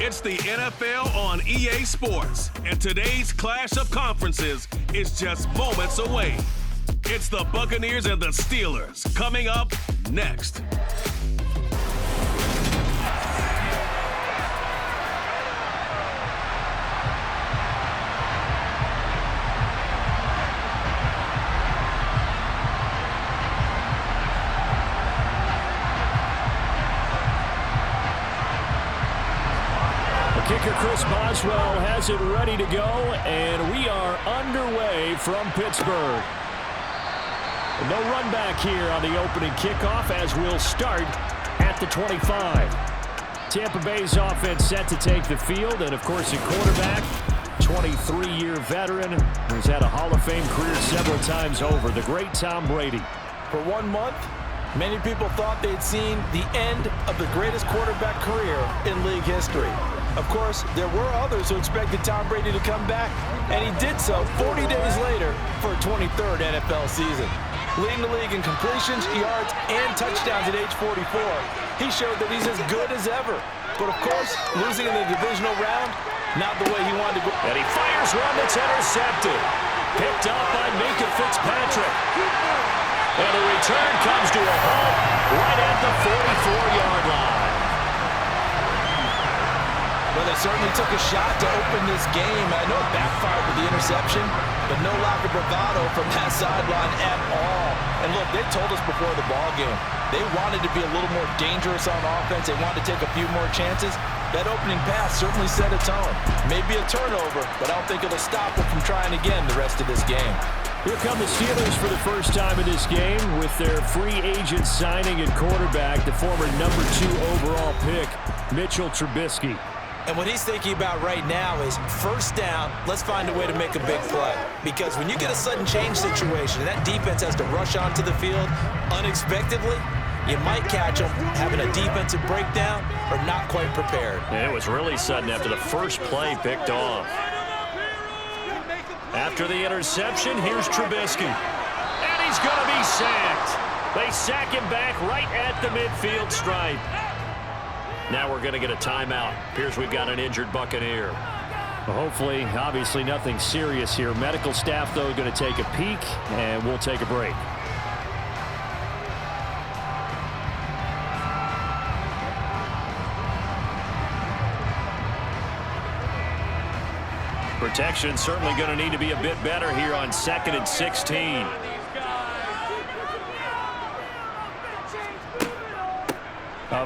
It's the NFL on EA Sports, and today's clash of conferences is just moments away. It's the Buccaneers and the Steelers coming up next. Kicker Chris Boswell has it ready to go, and we are underway from Pittsburgh. No run back here on the opening kickoff as we'll start at the 25. Tampa Bay's offense set to take the field, and of course a quarterback, 23-year veteran, who's had a Hall of Fame career several times over, the great Tom Brady. For 1 month, many people thought they'd seen the end of the greatest quarterback career in league history. Of course, there were others who expected Tom Brady to come back, and he did so 40 days later for a 23rd NFL season. Leading the league in completions, yards, and touchdowns at age 44, he showed that he's as good as ever. But of course, losing in the divisional round, not the way he wanted to go. And he fires one that's intercepted. Picked up by Minkah Fitzpatrick. And the return comes to a halt right at the 44-yard line. Well, they certainly took a shot to open this game. I know it backfired with the interception, but no lack of bravado from that sideline at all. And look, they told us before the ball game, they wanted to be a little more dangerous on offense. They wanted to take a few more chances. That opening pass certainly set a tone. Maybe a turnover, but I don't think it'll stop them from trying again the rest of this game. Here come the Steelers for the first time in this game with their free agent signing at quarterback, the former #2 overall pick, Mitchell Trubisky. And what he's thinking about right now is first down, let's find a way to make a big play. Because when you get a sudden change situation and that defense has to rush onto the field unexpectedly, you might catch them having a defensive breakdown or not quite prepared. And it was really sudden after the first play picked off. After the interception, here's Trubisky. And he's going to be sacked. They sack him back right at the midfield stripe. Now we're going to get a timeout. Appears we've got an injured Buccaneer. Well, hopefully, obviously nothing serious here. Medical staff, though, going to take a peek, and we'll take a break. Protection certainly going to need to be a bit better here on 2nd and 16.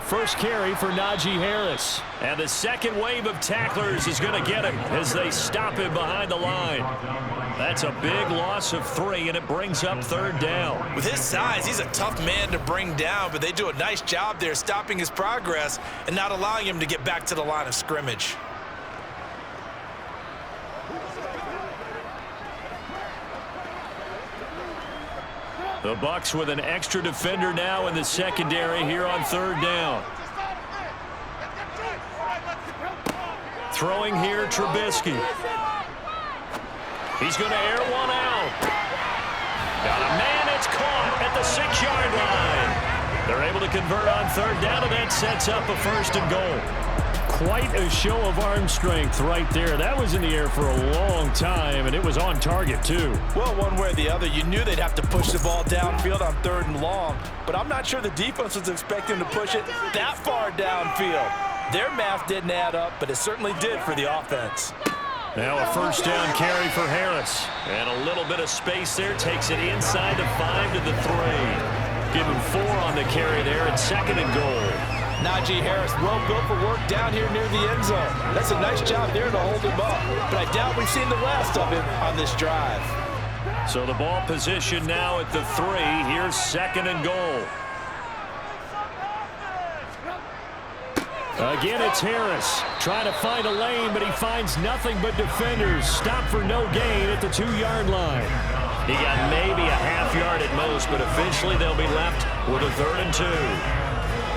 First carry for Najee Harris. And the second wave of tacklers is going to get him as they stop him behind the line. That's a big loss of 3, and it brings up 3rd down. With his size, he's a tough man to bring down, but they do a nice job there stopping his progress and not allowing him to get back to the line of scrimmage. The Bucs with an extra defender now in the secondary here on 3rd down. Throwing here, Trubisky. He's going to air one out. Got a man, it's caught at the 6-yard line. They're able to convert on 3rd down, and that sets up a 1st and goal. Quite a show of arm strength right there. That was in the air for a long time, and it was on target, too. Well, one way or the other, you knew they'd have to push the ball downfield on 3rd and long, but I'm not sure the defense was expecting to push it that far downfield. Their math didn't add up, but it certainly did for the offense. Now a 1st down carry for Harris. And a little bit of space there. Takes it inside the 5 to the 3. Give him 4 on the carry there at 2nd and goal. Najee Harris, well built for work down here near the end zone. That's a nice job there to hold him up. But I doubt we've seen the last of him on this drive. So the ball position now at the 3. Here's 2nd and goal. Again, it's Harris. Trying to find a lane, but he finds nothing but defenders. Stop for no gain at the 2-yard line. He got maybe a half yard at most, but eventually they'll be left with a 3rd and 2.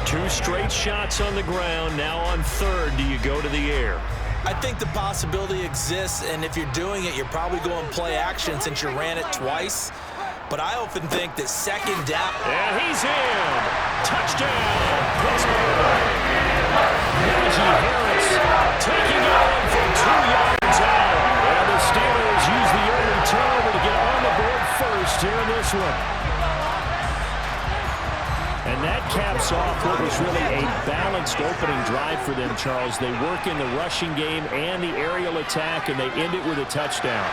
2 straight shots on the ground. Now on 3rd, do you go to the air? I think the possibility exists, and if you're doing it, you're probably going play action since you ran it twice. but I often think that second down. And he's in. Touchdown, Pittsburgh. Najee Harris taking on from 2 yards out. And the Steelers use the early turnover to get on the board first here in this one. And that caps off what was really a balanced opening drive for them, Charles. They work in the rushing game and the aerial attack, and they end it with a touchdown.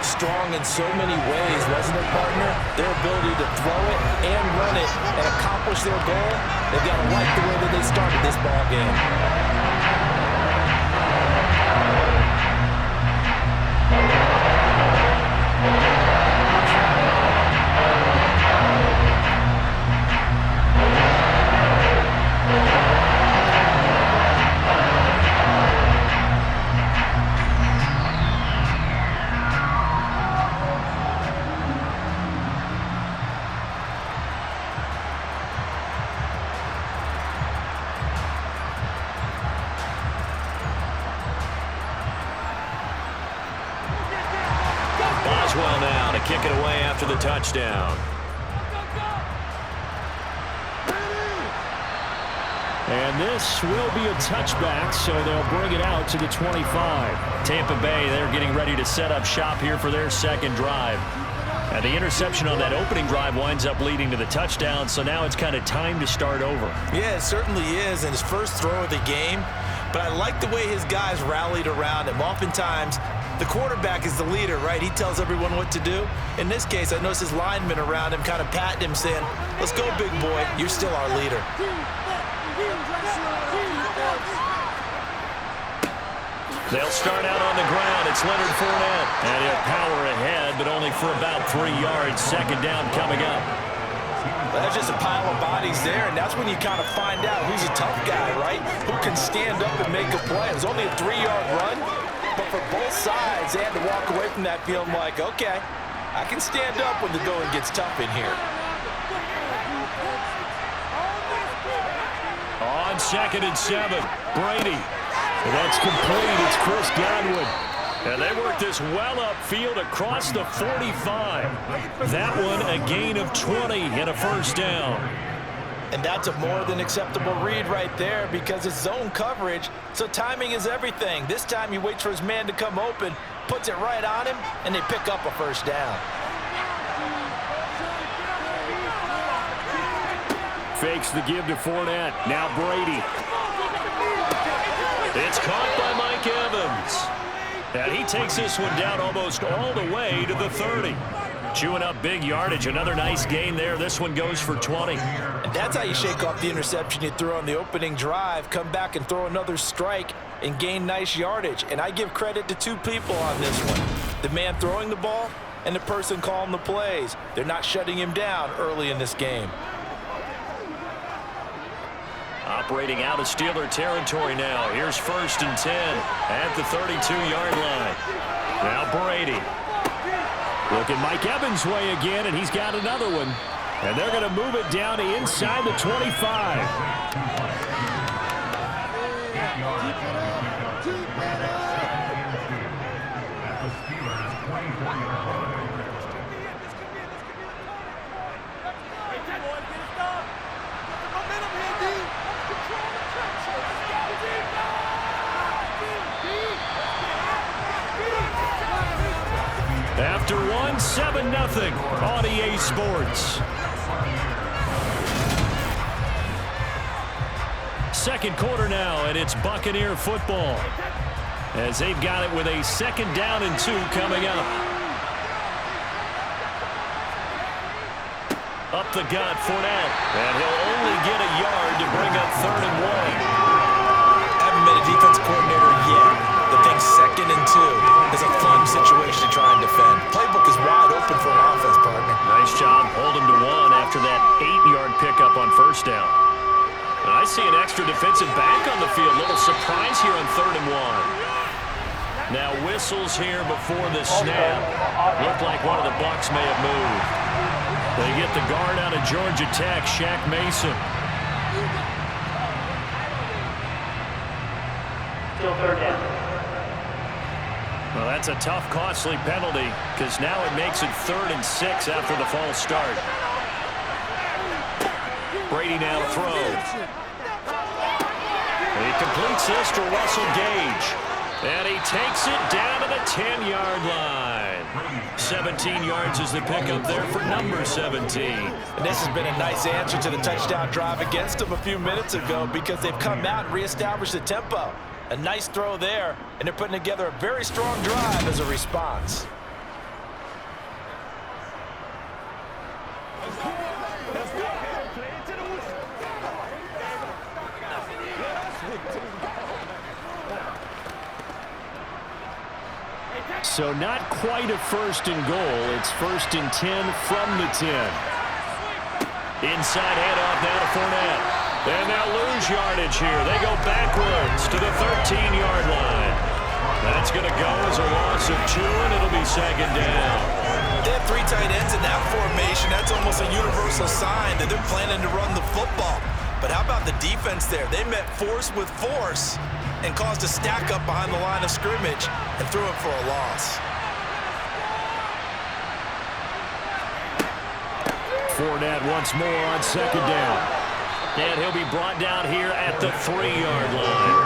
Strong in so many ways, wasn't it, partner? Their ability to throw it and run it and accomplish their goal, they've got to like the way that they started this ball game. Boswell now to kick it away after the touchdown. And this will be a touchback, so they'll bring it out to the 25. Tampa Bay, they're getting ready to set up shop here for their second drive. And the interception on that opening drive winds up leading to the touchdown, so now it's kind of time to start over. Yeah, it certainly is, and his first throw of the game. But I like the way his guys rallied around him. Oftentimes, the quarterback is the leader, right? He tells everyone what to do. In this case, I noticed his linemen around him kind of patting him, saying, "Let's go, big boy. You're still our leader." They'll start out on the ground. It's Leonard Fournette. And he'll power ahead, but only for about 3 yards. Second down coming up. That's just a pile of bodies there, and that's when you kind of find out who's a tough guy, right? Who can stand up and make a play. It was only a 3-yard run, but for both sides, they had to walk away from that feeling like, okay, I can stand up when the going gets tough in here. On 2nd and 7, Brady. That's complete. It's Chris Godwin. And they work this well upfield across the 45. That one a gain of 20 and a first down. And that's a more than acceptable read right there because it's zone coverage, so timing is everything. This time he waits for his man to come open, puts it right on him, and they pick up a first down. Fakes the give to Fournette. Now Brady. It's caught by Mike Evans. And he takes this one down almost all the way to the 30. Chewing up big yardage. Another nice gain there. This one goes for 20. And that's how you shake off the interception you threw on the opening drive. Come back and throw another strike and gain nice yardage. And I give credit to two people on this one. The man throwing the ball and the person calling the plays. They're not shutting him down early in this game. Operating out of Steeler territory now. Here's 1st and 10 at the 32-yard line. Now Brady. Looking Mike Evans' way again, and he's got another one. And they're going to move it down to inside the 25. After one, 7-0 on EA Sports. Second quarter now, and it's Buccaneer football. As they've got it with a 2nd down and 2 coming up. Up the gut, Fournette. And he'll only get a yard to bring up 3rd and 1. I haven't been a defense coordinator yet that thinks 2nd and 2 is a fun situation to try and defend. Playbook is wide open for an offense, partner. Nice job holding to 1 after that 8-yard pickup on 1st down. And I see an extra defensive back on the field. Little surprise here on 3rd and 1. Now whistles here before the snap. Looked like one of the Bucs may have moved. They get the guard out of Georgia Tech, Shaq Mason. Still 3rd down. Well, that's a tough, costly penalty because now it makes it 3rd and 6 after the false start. Brady now to throw. He completes this to Russell Gage. And he takes it down to the 10-yard line. 17 yards is the pickup there for number 17. And this has been a nice answer to the touchdown drive against them a few minutes ago because they've come out and reestablished the tempo. A nice throw there, and they're putting together a very strong drive as a response. So not quite a 1st and goal. It's 1st and 10 from the 10. Inside handoff now to Fournette. And they'll lose yardage here. They go backwards to the 13-yard line. That's going to go as a loss of 2, and it'll be 2nd down. They have 3 tight ends in that formation. That's almost a universal sign that they're planning to run the football. But how about the defense there? They met force with force and caused a stack up behind the line of scrimmage and threw it for a loss. Fournette once more on 2nd down. And he'll be brought down here at the 3-yard line.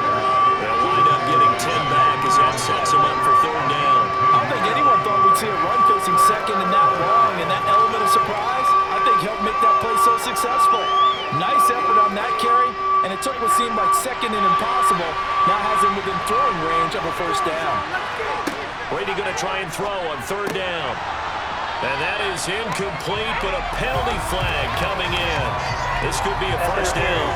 They'll wind up getting 10 back as that sets him up for 3rd down. I don't think anyone thought we'd see a run facing 2nd and that long, and that element of surprise, I think, helped make that play so successful. Nice effort on that carry, and it took what seemed like 2nd and impossible, now has him within throwing range of a 1st down. Brady going to try and throw on 3rd down. And that is incomplete, but a penalty flag coming in. This could be a 1st down.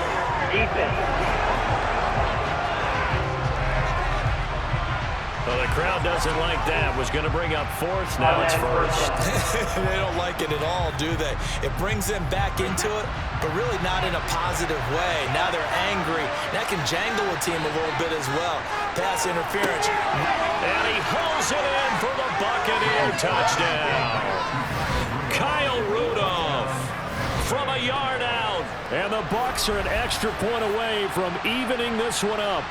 Well, the crowd doesn't like that. Was going to bring up 4th. Now it's 1st. They don't like it at all, do they? It brings them back into it, but really not in a positive way. Now they're angry. That can jangle a team a little bit as well. Pass interference. And he hauls it in for the Buccaneer touchdown. Kyle Rudolph from a yard out. And the Bucs are an extra point away from evening this one up.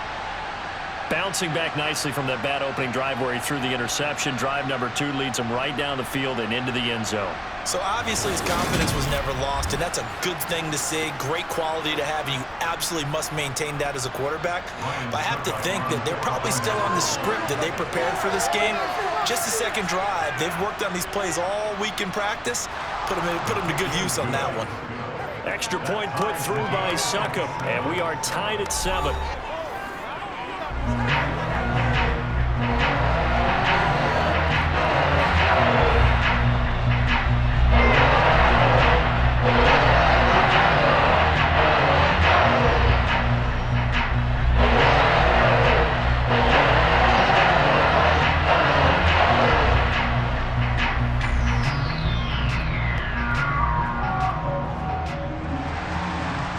Bouncing back nicely from that bad opening drive where he threw the interception. Drive number 2 leads him right down the field and into the end zone. So obviously his confidence was never lost, and that's a good thing to see. Great quality to have, and you absolutely must maintain that as a quarterback. But I have to think that they're probably still on the script that they prepared for this game. Just the 2nd drive. They've worked on these plays all week in practice. Put them to good use on that one. Extra point put through by Succop, and we are tied at 7.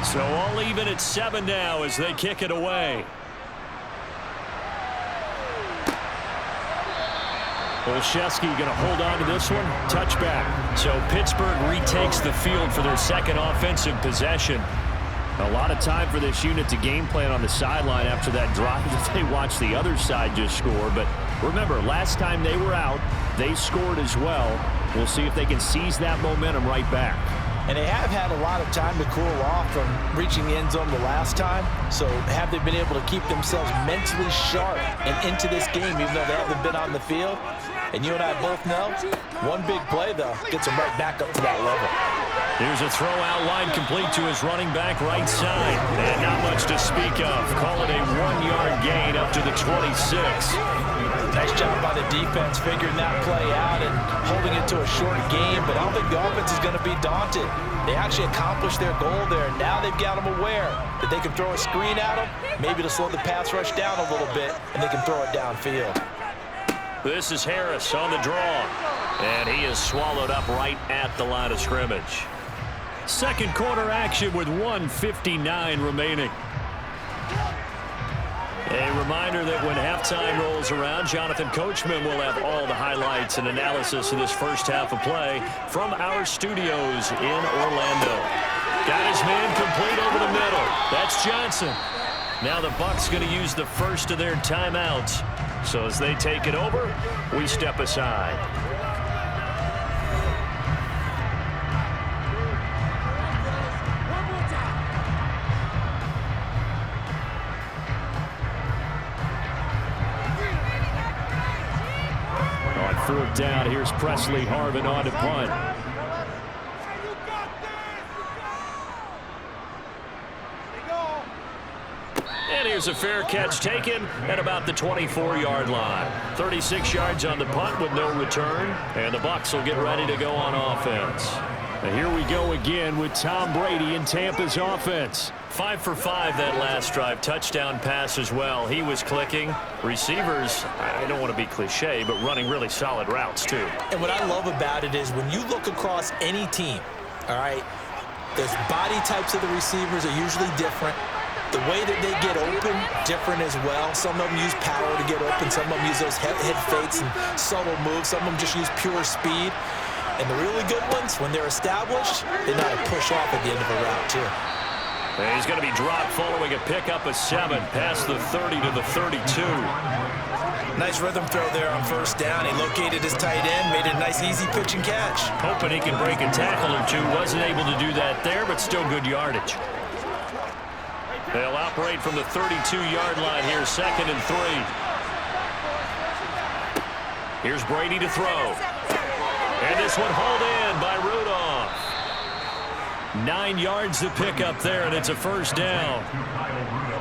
So all even at 7 now as they kick it away. Olszewski going to hold on to this one. Touchback. So Pittsburgh retakes the field for their 2nd offensive possession. A lot of time for this unit to game plan on the sideline after that drive that they watched the other side just score. But remember, last time they were out, they scored as well. We'll see if they can seize that momentum right back. And they have had a lot of time to cool off from reaching the end zone the last time. So have they been able to keep themselves mentally sharp and into this game even though they haven't been on the field? And you and I both know, one big play, though, gets them right back up to that level. Here's a throw out line complete to his running back right side. And not much to speak of. Call it a 1-yard gain up to the 26. Nice job by the defense figuring that play out and holding it to a short game, but I don't think the offense is going to be daunted. They actually accomplished their goal there. Now they've got them aware that they can throw a screen at them, maybe to slow the pass rush down a little bit, and they can throw it downfield. This is Harris on the draw, and he is swallowed up right at the line of scrimmage. 2nd quarter action with 1:59 remaining. A reminder that when halftime rolls around, Jonathan Coachman will have all the highlights and analysis of this first half of play from our studios in Orlando. Got his man complete over the middle. That's Johnson. Now the Bucs going to use the first of their timeouts. So as they take it over, we step aside. On fourth down, here's Presley Harvin on to punt. And here's a fair catch taken at about the 24-yard line. 36 yards on the punt with no return. And the Bucs will get ready to go on offense. And here we go again with Tom Brady in Tampa's offense. 5 for 5 that last drive. Touchdown pass as well. He was clicking. Receivers, I don't want to be cliche, but running really solid routes too. And what I love about it is when you look across any team, all right, the body types of the receivers are usually different. The way that they get open, different as well. Some of them use power to get open. Some of them use those head fakes and subtle moves. Some of them just use pure speed. And the really good ones, when they're established, they know how to push off at the end of a route, too. And he's going to be dropped following a pickup of 7 past the 30 to the 32. Nice rhythm throw there on first down. He located his tight end, made it a nice, easy pitch and catch. Hoping he can break a tackle or two. Wasn't able to do that there, but still good yardage. They'll operate from the 32-yard line here, 2nd and 3. Here's Brady to throw. And this one hauled in by Rudolph. 9 yards to pick up there, and it's a first down.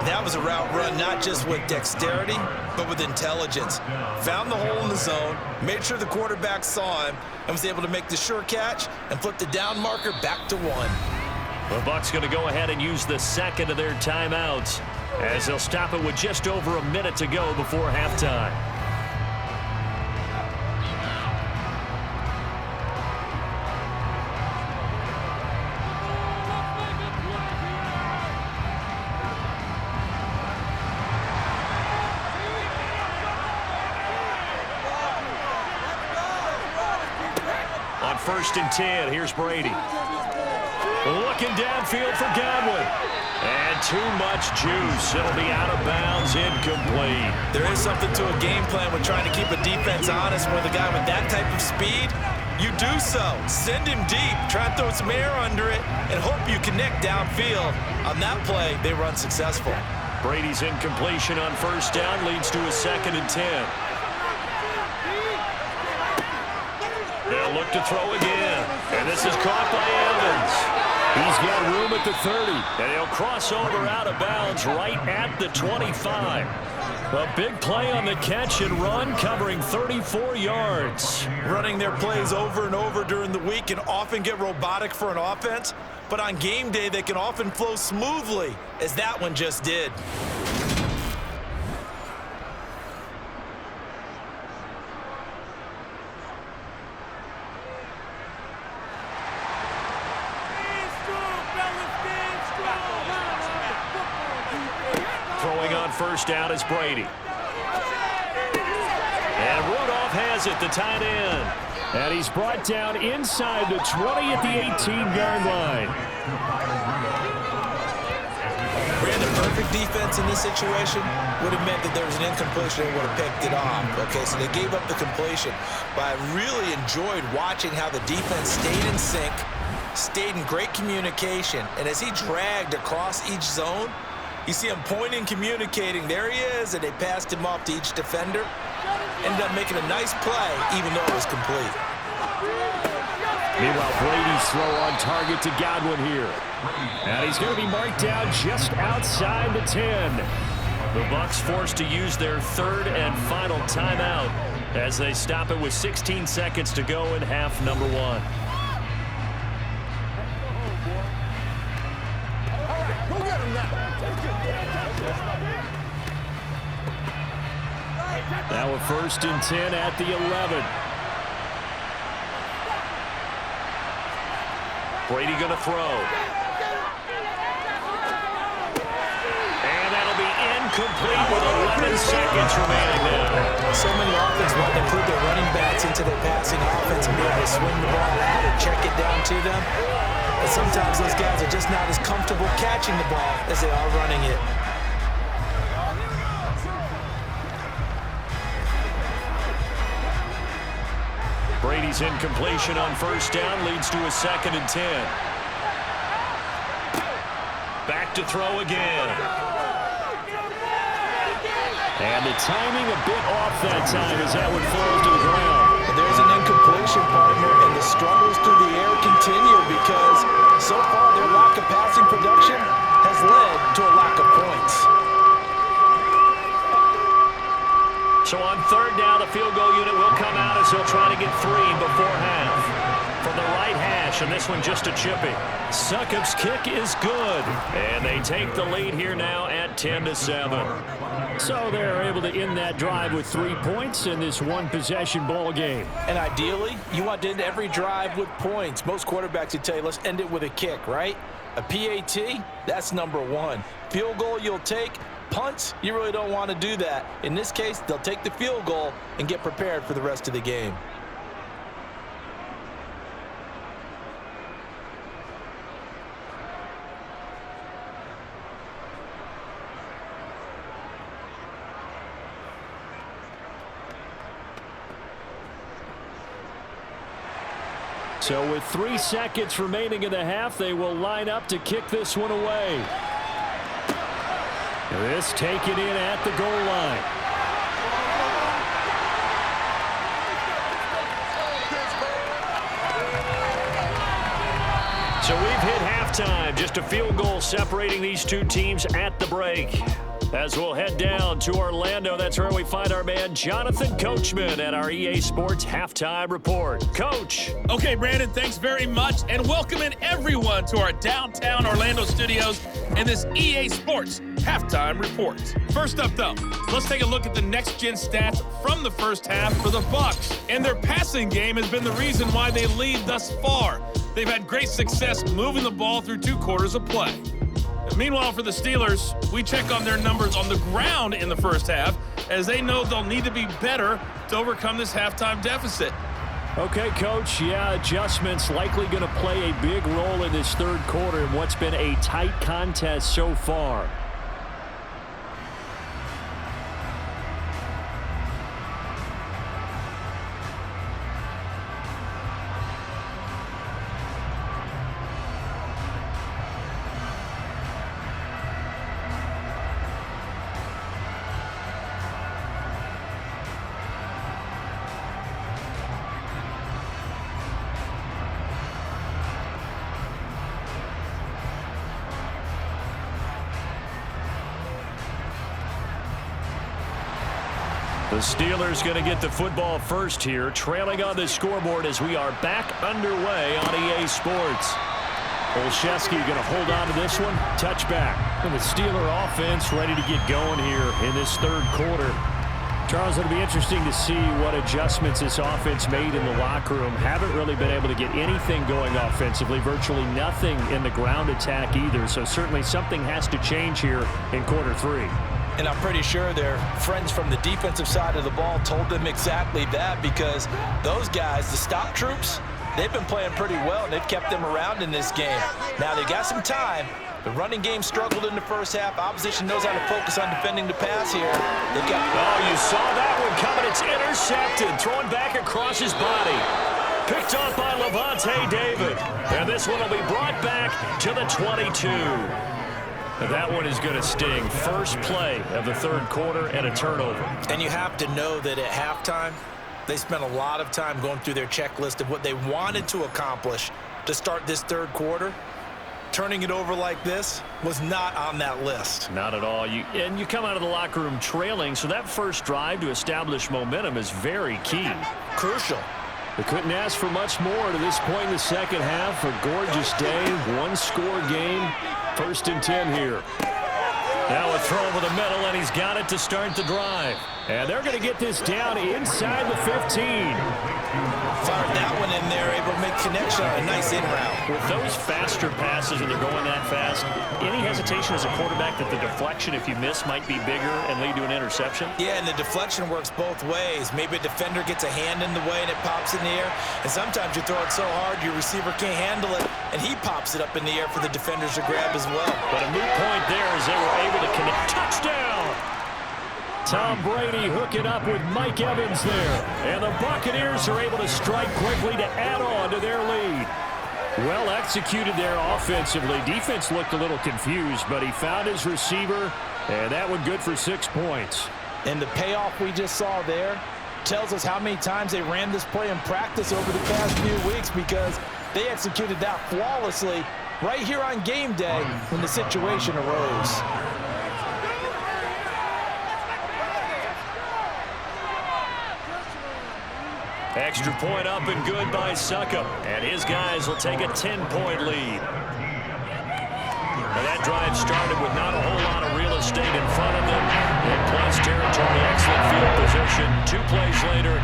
That was a route run not just with dexterity, but with intelligence. Found the hole in the zone, made sure the quarterback saw him, and was able to make the sure catch and flip the down marker back to 1. The Bucs going to go ahead and use the second of their timeouts as they'll stop it with just over a minute to go before halftime. On 1st and 10, here's Brady. Looking downfield for Godwin. And too much juice. It'll be out of bounds, incomplete. There is something to a game plan with trying to keep a defense honest with a guy with that type of speed. You do so. Send him deep. Try and throw some air under it and hope you connect downfield. On that play, they run successful. Brady's incompletion on first down leads to a 2nd and 10. They'll look to throw again. And this is caught by Evans. He's got room at the 30. And he'll cross over out of bounds right at the 25. A big play on the catch and run, covering 34 yards. Running their plays over and over during the week can often get robotic for an offense, but on game day they can often flow smoothly, as that one just did. Throwing on first down is Brady. And Rudolph has it, the tight end. And he's brought down inside the 20 at the 18-yard line. Ran the perfect defense in this situation. Would have meant that there was an incompletion and would have picked it off. Okay, so they gave up the completion. But I really enjoyed watching how the defense stayed in sync, stayed in great communication, and as he dragged across each zone, you see him pointing, communicating. There he is, and they passed him off to each defender. Ended up making a nice play, even though it was complete. Meanwhile, Brady's throw on target to Godwin here. And he's going to be marked down just outside the 10. The Bucs forced to use their 3rd and final timeout as they stop it with 16 seconds to go in half number 1. Now a 1st and 10 at the 11. Brady going to throw. And that'll be incomplete with 11 seconds remaining now. So many offenses want to include their running backs into their passing offense and be able to swing the ball out or check it down to them. But sometimes those guys are just not as comfortable catching the ball as they are running it. Brady's incompletion on first down leads to a 2nd and 10. Back to throw again. And the timing a bit off that time as that one falls to the ground. And there's an incompletion, partner, and the struggles through the air continue because so far their lack of passing production has led to a lack of points. So on 3rd down, the field goal unit will come out as they'll try to get 3 before half. From the right hash, and this one just a chippy. Succop's kick is good. And they take the lead here now at 10-7. So they're able to end that drive with 3 points in this one-possession ball game. And ideally, you want to end every drive with points. Most quarterbacks would tell you, let's end it with a kick, right? A PAT, that's number 1. Field goal you'll take. Punts, you really don't want to do that. In this case, they'll take the field goal and get prepared for the rest of the game. So with 3 seconds remaining in the half, they will line up to kick this one away. This taken in at the goal line. So we've hit halftime. Just a field goal separating these two teams at the break. As we'll head down to Orlando, that's where we find our man Jonathan Coachman at our EA Sports Halftime Report. Coach. Okay, Brandon, thanks very much, and welcoming everyone to our downtown Orlando studios and this EA Sports Halftime Report. First up, though, let's take a look at the next-gen stats from the first half for the Bucs. And their passing game has been the reason why they lead thus far. They've had great success moving the ball through 2 quarters of play. Meanwhile, for the Steelers, we check on their numbers on the ground in the first half, as they know they'll need to be better to overcome this halftime deficit. Okay, Coach, adjustments likely going to play a big role in this 3rd quarter in what's been a tight contest so far. The Steelers going to get the football first here, trailing on the scoreboard as we are back underway on EA Sports. Olszewski going to hold on to this one. Touchback. And the Steeler offense ready to get going here in this 3rd quarter. Charles, it'll be interesting to see what adjustments this offense made in the locker room. Haven't really been able to get anything going offensively. Virtually nothing in the ground attack either. So certainly something has to change here in quarter 3. And I'm pretty sure their friends from the defensive side of the ball told them exactly that, because those guys, the stop troops, they've been playing pretty well, and they've kept them around in this game. Now, they got some time. The running game struggled in the first half. Opposition knows how to focus on defending the pass here. They've got... Oh, you saw that one coming. It's intercepted. Thrown back across his body. Picked off by Levante David. And this one will be brought back to the 22. That one is going to sting. First play of the 3rd quarter and a turnover. And you have to know that at halftime, they spent a lot of time going through their checklist of what they wanted to accomplish to start this 3rd quarter. Turning it over like this was not on that list. Not at all. You come out of the locker room trailing, so that first drive to establish momentum is very key. Crucial. They couldn't ask for much more to this point in the 2nd half. A gorgeous day, 1-score game. 1st and 10 here. Now a throw over the middle, and he's got it to start the drive. And they're going to get this down inside the 15. Fired that one in there, able to make connection on a nice in route. With those faster passes and they're going that fast, any hesitation as a quarterback that the deflection, if you miss, might be bigger and lead to an interception? Yeah, and the deflection works both ways. Maybe a defender gets a hand in the way and it pops in the air. And sometimes you throw it so hard your receiver can't handle it, and he pops it up in the air for the defenders to grab as well. But a moot point there as they were able to connect. Touchdown! Tom Brady hooking up with Mike Evans there. And the Buccaneers are able to strike quickly to add on to their lead. Well executed there offensively. Defense looked a little confused, but he found his receiver, and that one good for 6 points. And the payoff we just saw there tells us how many times they ran this play in practice over the past few weeks, because they executed that flawlessly right here on game day when the situation arose. Extra point up and good by Succop. And his guys will take a 10-point lead. And that drive started with not a whole lot of real estate in front of them. In plus territory, excellent field position. 2 plays later.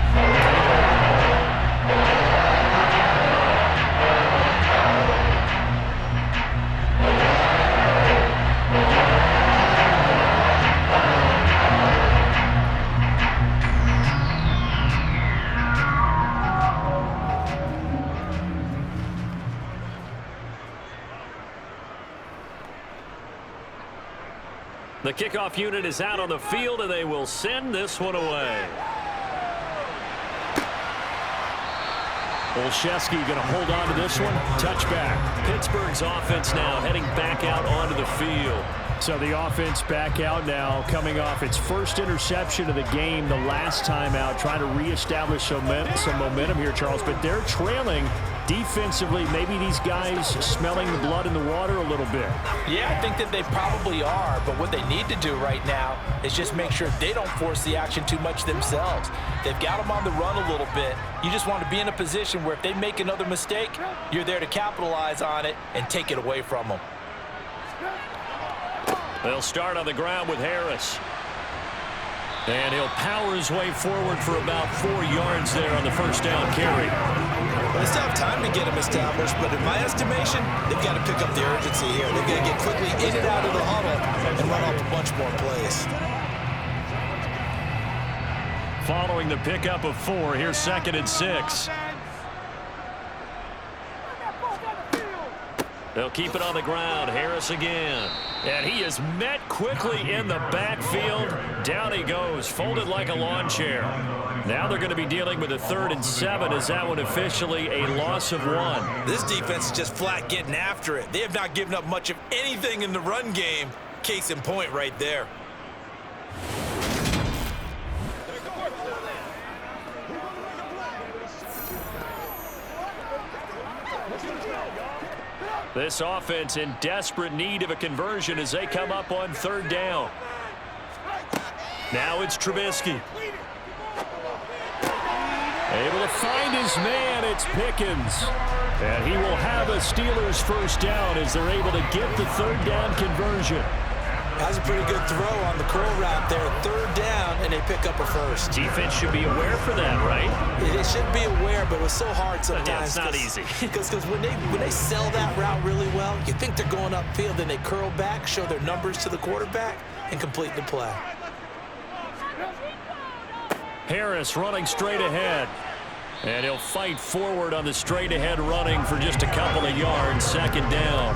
The kickoff unit is out on the field, and they will send this one away. Olszewski going to hold on to this one. Touchback. Pittsburgh's offense now heading back out onto the field. So the offense back out now, coming off its first interception of the game the last time out, trying to reestablish some momentum here, Charles. But they're trailing defensively. Maybe these guys smelling the blood in the water a little bit. Yeah, I think that they probably are. But what they need to do right now is just make sure they don't force the action too much themselves. They've got them on the run a little bit. You just want to be in a position where if they make another mistake, you're there to capitalize on it and take it away from them. They'll start on the ground with Harris. And he'll power his way forward for about 4 yards there on the first down carry. Well, they still have time to get him established, but in my estimation, they've got to pick up the urgency here. They've got to get quickly in and out of the huddle and run off a bunch more plays. Following the pickup of 4, here's 2nd and 6. They'll keep it on the ground. Harris again. And he is met quickly in the backfield. Down he goes, folded like a lawn chair. Now they're going to be dealing with a 3rd and 7. Is that one officially a loss of 1? This defense is just flat getting after it. They have not given up much of anything in the run game. Case in point right there. This offense in desperate need of a conversion as they come up on 3rd down. Now it's Trubisky. Able to find his man, it's Pickens. And he will have a Steelers first down as they're able to get the 3rd down conversion. That's a pretty good throw on the curl route there. 3rd down, and they pick up a first. Defense should be aware for that, right? They should be aware, but it was so hard sometimes. Yeah, it's not easy. Because when they sell that route really well, you think they're going upfield, then they curl back, show their numbers to the quarterback, and complete the play. Harris running straight ahead. And he'll fight forward on the straight ahead running for just a couple of yards. 2nd down.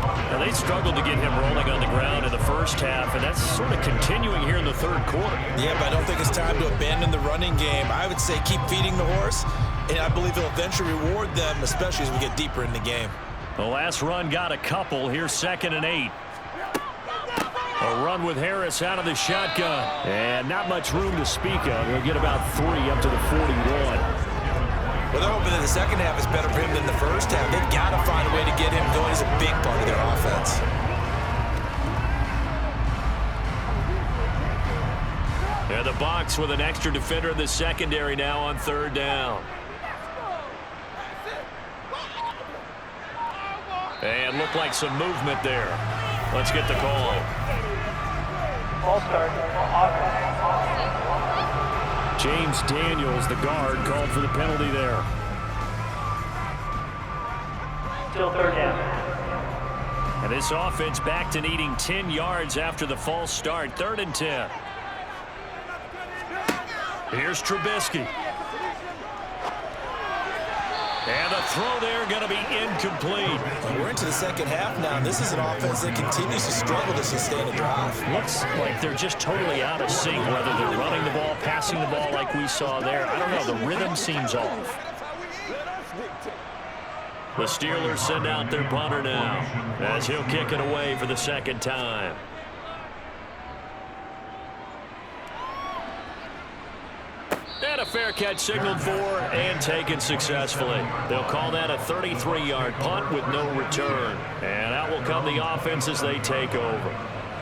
Now they struggled to get him rolling on the ground in the first half, and that's sort of continuing here in the 3rd quarter. Yeah, but I don't think it's time to abandon the running game. I would say keep feeding the horse, and I believe it'll eventually reward them, especially as we get deeper in the game. The last run got a couple. Here's 2nd and 8. A run with Harris out of the shotgun. And not much room to speak of. He'll get about 3 up to the 41. Well, they're hoping that the second half is better for him than the first half. They've got to find a way to get him going. He's a big part of their offense. They're the Bucs with an extra defender in the secondary now on 3rd down. And looked like some movement there. Let's get the call. Ball start. James Daniels, the guard, called for the penalty there. Still 3rd down. And this offense back to needing 10 yards after the false start. 3rd and 10. Here's Trubisky. And the throw there going to be incomplete. We're into the second half now, and this is an offense that continues to struggle to sustain a drive. Looks like they're just totally out of sync, whether they're running the ball, passing the ball like we saw there. I don't know. The rhythm seems off. The Steelers send out their punter now as he'll kick it away for the second time. And a fair catch signaled for and taken successfully. They'll call that a 33-yard punt with no return. And out will come the offense as they take over.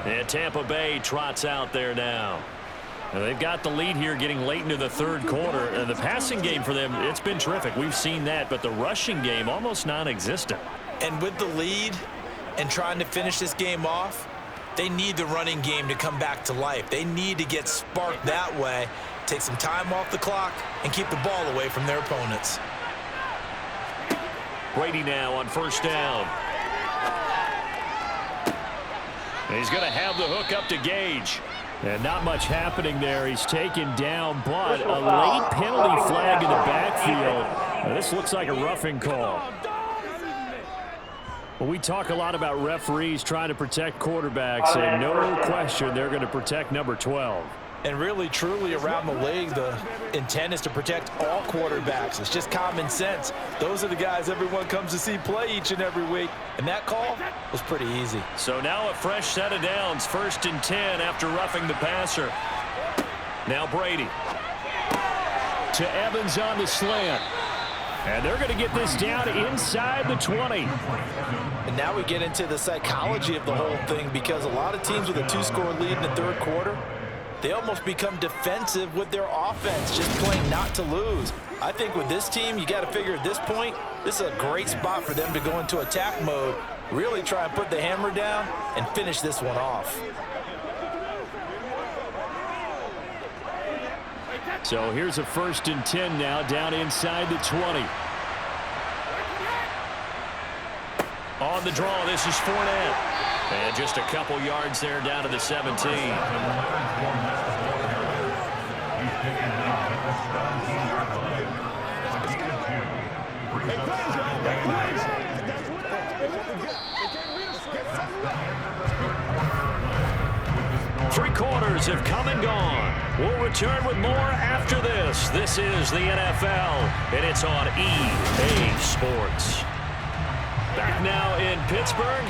And Tampa Bay trots out there now. And they've got the lead here getting late into the third quarter. And the passing game for them, it's been terrific. We've seen that. But the rushing game, almost non-existent. And with the lead and trying to finish this game off, they need the running game to come back to life. They need to get sparked that way, take some time off the clock, and keep the ball away from their opponents. Brady now on first down. He's going to have the hook up to Gage. And not much happening there. He's taken down, but a late penalty flag in the backfield. Now, this looks like a roughing call. Well, we talk a lot about referees trying to protect quarterbacks, and no question they're going to protect number 12. And really, truly, around the league, the intent is to protect all quarterbacks. It's just common sense. Those are the guys everyone comes to see play each and every week. And that call was pretty easy. So now a fresh set of downs, 1st and 10 after roughing the passer. Now Brady. To Evans on the slant. And they're going to get this down inside the 20. And now we get into the psychology of the whole thing, because a lot of teams with a 2-score lead in the third quarter, they almost become defensive with their offense, just playing not to lose. I think with this team, you got to figure at this point, this is a great spot for them to go into attack mode, really try and put the hammer down and finish this one off. So here's a 1st and 10 now, down inside the 20. On the draw, this is Fournette. And just a couple yards there down to the 17. 3 quarters have come and gone. We'll return with more after this. This is the NFL, and it's on EA Sports. Back now in Pittsburgh.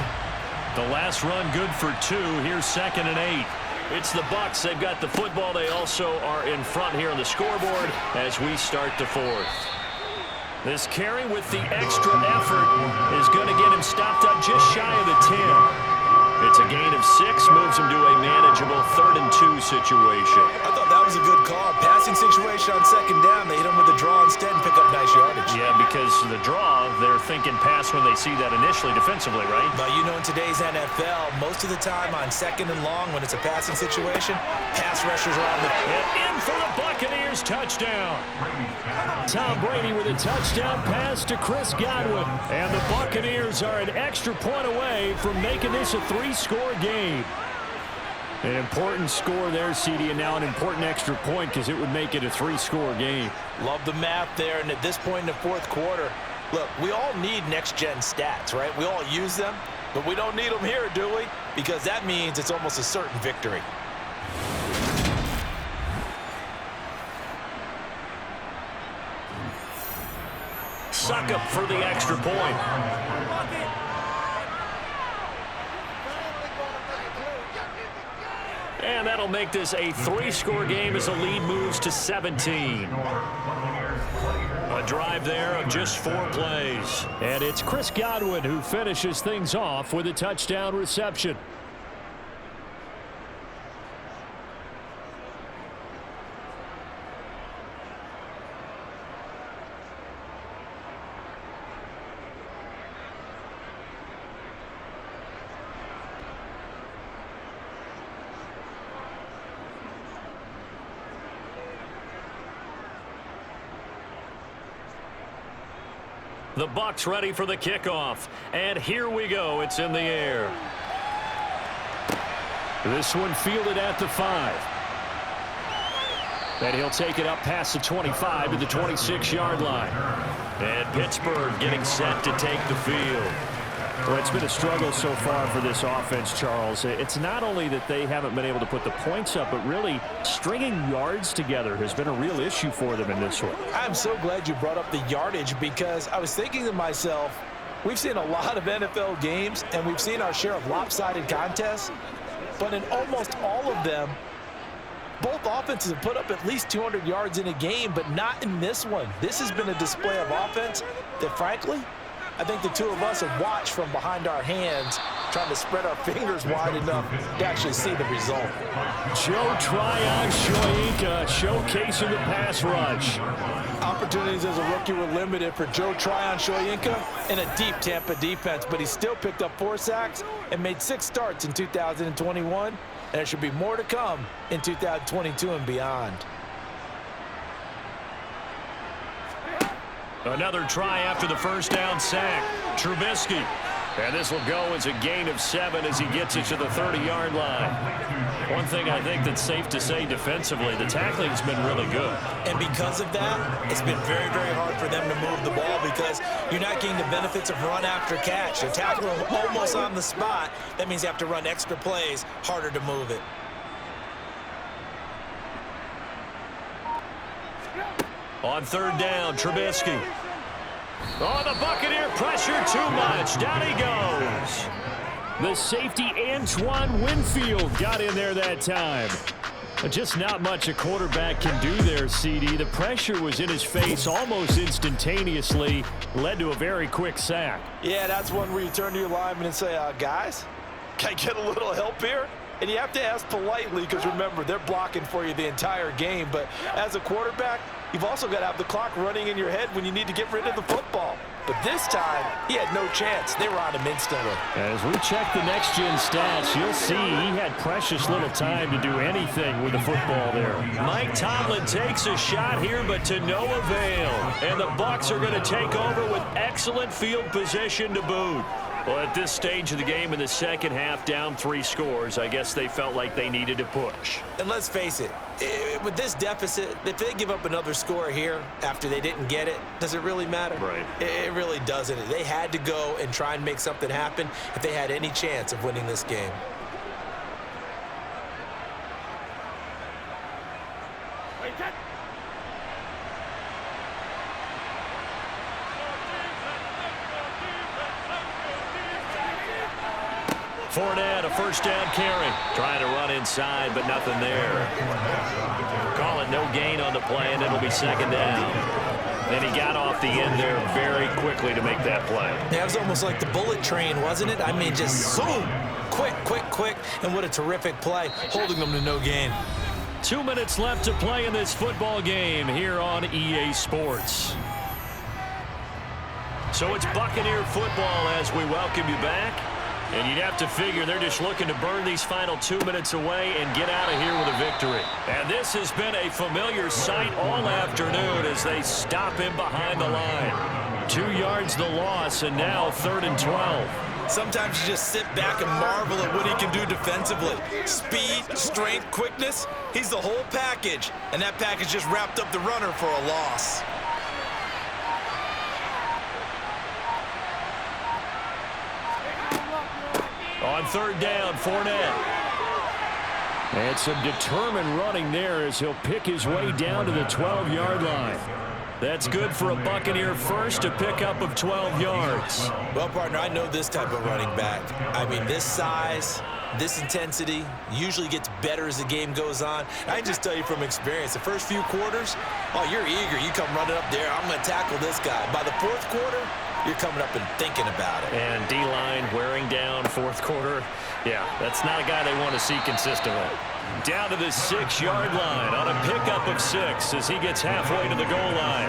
The last run good for 2. Here's 2nd and 8. It's the Bucs. They've got the football. They also are in front here on the scoreboard as we start the 4th. This carry with the extra effort is going to get him stopped up just shy of the 10. It's a gain of 6, moves him to a manageable 3rd and 2 situation. I thought that was a good call. Passing situation on 2nd down. They hit him with the draw instead and pick up nice yardage. Yeah, because the draw, they're thinking pass when they see that initially defensively, right? But you know, in today's NFL, most of the time on 2nd and long, when it's a passing situation, pass rushers are on the... And in for the Buccaneers, touchdown. Tom Brady with a touchdown pass to Chris Godwin. And the Buccaneers are an extra point away from making this a 3-score game. An important score there, CD, and now an important extra point because it would make it a 3-score game. Love the math there, and at this point in the 4th quarter, look, we all need next-gen stats, right? We all use them, but we don't need them here, do we? Because that means it's almost a certain victory. Suck up for the extra point. And that'll make this a 3-score game as the lead moves to 17. A drive there of just 4 plays. And it's Chris Godwin who finishes things off with a touchdown reception. The Bucs ready for the kickoff. And here we go. It's in the air. This one fielded at the 5. And he'll take it up past the 25 to the 26-yard line. And Pittsburgh getting set to take the field. Well, it's been a struggle so far for this offense, Charles. It's not only that they haven't been able to put the points up, but really stringing yards together has been a real issue for them in this one. I'm so glad you brought up the yardage, because I was thinking to myself, we've seen a lot of NFL games, and we've seen our share of lopsided contests, but in almost all of them, both offenses have put up at least 200 yards in a game, but not in this one. This has been a display of offense that, frankly, I think the two of us have watched from behind our hands, trying to spread our fingers wide enough to actually see the result. Joe Tryon-Shoyinka showcasing the pass rush. Opportunities as a rookie were limited for Joe Tryon-Shoyinka in a deep Tampa defense, but he still picked up 4 sacks and made 6 starts in 2021, and there should be more to come in 2022 and beyond. Another try after the first down sack. Trubisky. And this will go as a gain of 7 as he gets it to the 30-yard line. One thing I think that's safe to say defensively, the tackling's been really good. And because of that, it's been very, very hard for them to move the ball, because you're not getting the benefits of run after catch. They're tackling almost on the spot. That means you have to run extra plays, harder to move it. On third down, Trubisky. Oh, the Buccaneer pressure too much. Down he goes. The safety, Antoine Winfield, got in there that time. Just not much a quarterback can do there, CD. The pressure was in his face almost instantaneously. Led to a very quick sack. Yeah, that's one where you turn to your lineman and say, guys, can I get a little help here? And you have to ask politely, because remember, they're blocking for you the entire game. But as a quarterback, you've also got to have the clock running in your head when you need to get rid of the football. But this time, he had no chance. They were on him instantly. As we check the next-gen stats, you'll see he had precious little time to do anything with the football there. Mike Tomlin takes a shot here, but to no avail. And the Bucs are going to take over with excellent field position to boot. Well, at this stage of the game in the second half, down 3 scores, I guess they felt like they needed to push. And let's face it, with this deficit, if they give up another score here after they didn't get it, does it really matter? Right. It really doesn't. They had to go and try and make something happen if they had any chance of winning this game. Fournette, a first down carry. Trying to run inside, but nothing there. Call it no gain on the play, and it'll be second down. And he got off the end there very quickly to make that play. That was almost like the bullet train, wasn't it? I mean, just zoom. Quick, quick, quick. And what a terrific play, holding them to no gain. 2 minutes left to play in this football game here on EA Sports. So it's Buccaneer football as we welcome you back. And you'd have to figure they're just looking to burn these final 2 minutes away and get out of here with a victory. And this has been a familiar sight all afternoon as they stop him behind the line. 2 yards the loss, and now 3rd and 12. Sometimes you just sit back and marvel at what he can do defensively. Speed, strength, quickness, he's the whole package. And that package just wrapped up the runner for a loss. On third down, Fournette. And some determined running there as he'll pick his way down to the 12-yard line. That's good for a Buccaneer first, a pickup of 12 yards. Well, partner, I know this type of running back. I mean, this size, this intensity usually gets better as the game goes on. I can just tell you from experience, the first few quarters, oh, you're eager. You come running up there, I'm going to tackle this guy. By the 4th quarter, you're coming up and thinking about it. And D-line wearing down 4th quarter. Yeah, that's not a guy they want to see consistently. Down to the 6-yard line on a pickup of 6 as he gets halfway to the goal line.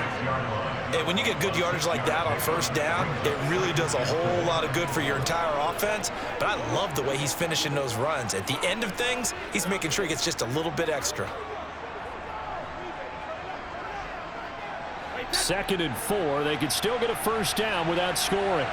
And when you get good yardage like that on first down, it really does a whole lot of good for your entire offense. But I love the way he's finishing those runs. At the end of things, he's making sure he gets just a little bit extra. 2nd and 4. They could still get a first down without scoring.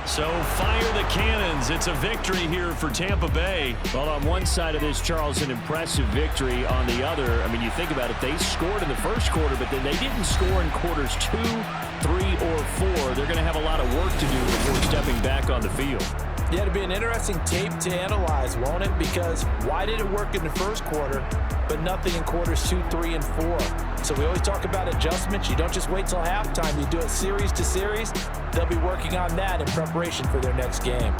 So fire the cannons. It's a victory here for Tampa Bay. Well, on one side of this, Charles, an impressive victory. On the other, I mean, you think about it, they scored in the first quarter, but then they didn't score in quarters 2, 3, or 4. They're going to have a lot of work to do before stepping back on the field. Yeah, it'll be an interesting tape to analyze, won't it? Because why did it work in the first quarter, but nothing in quarters 2, 3, and 4? So we always talk about adjustments. You don't just wait till halftime. You do it series to series. They'll be working on that in preparation for their next game.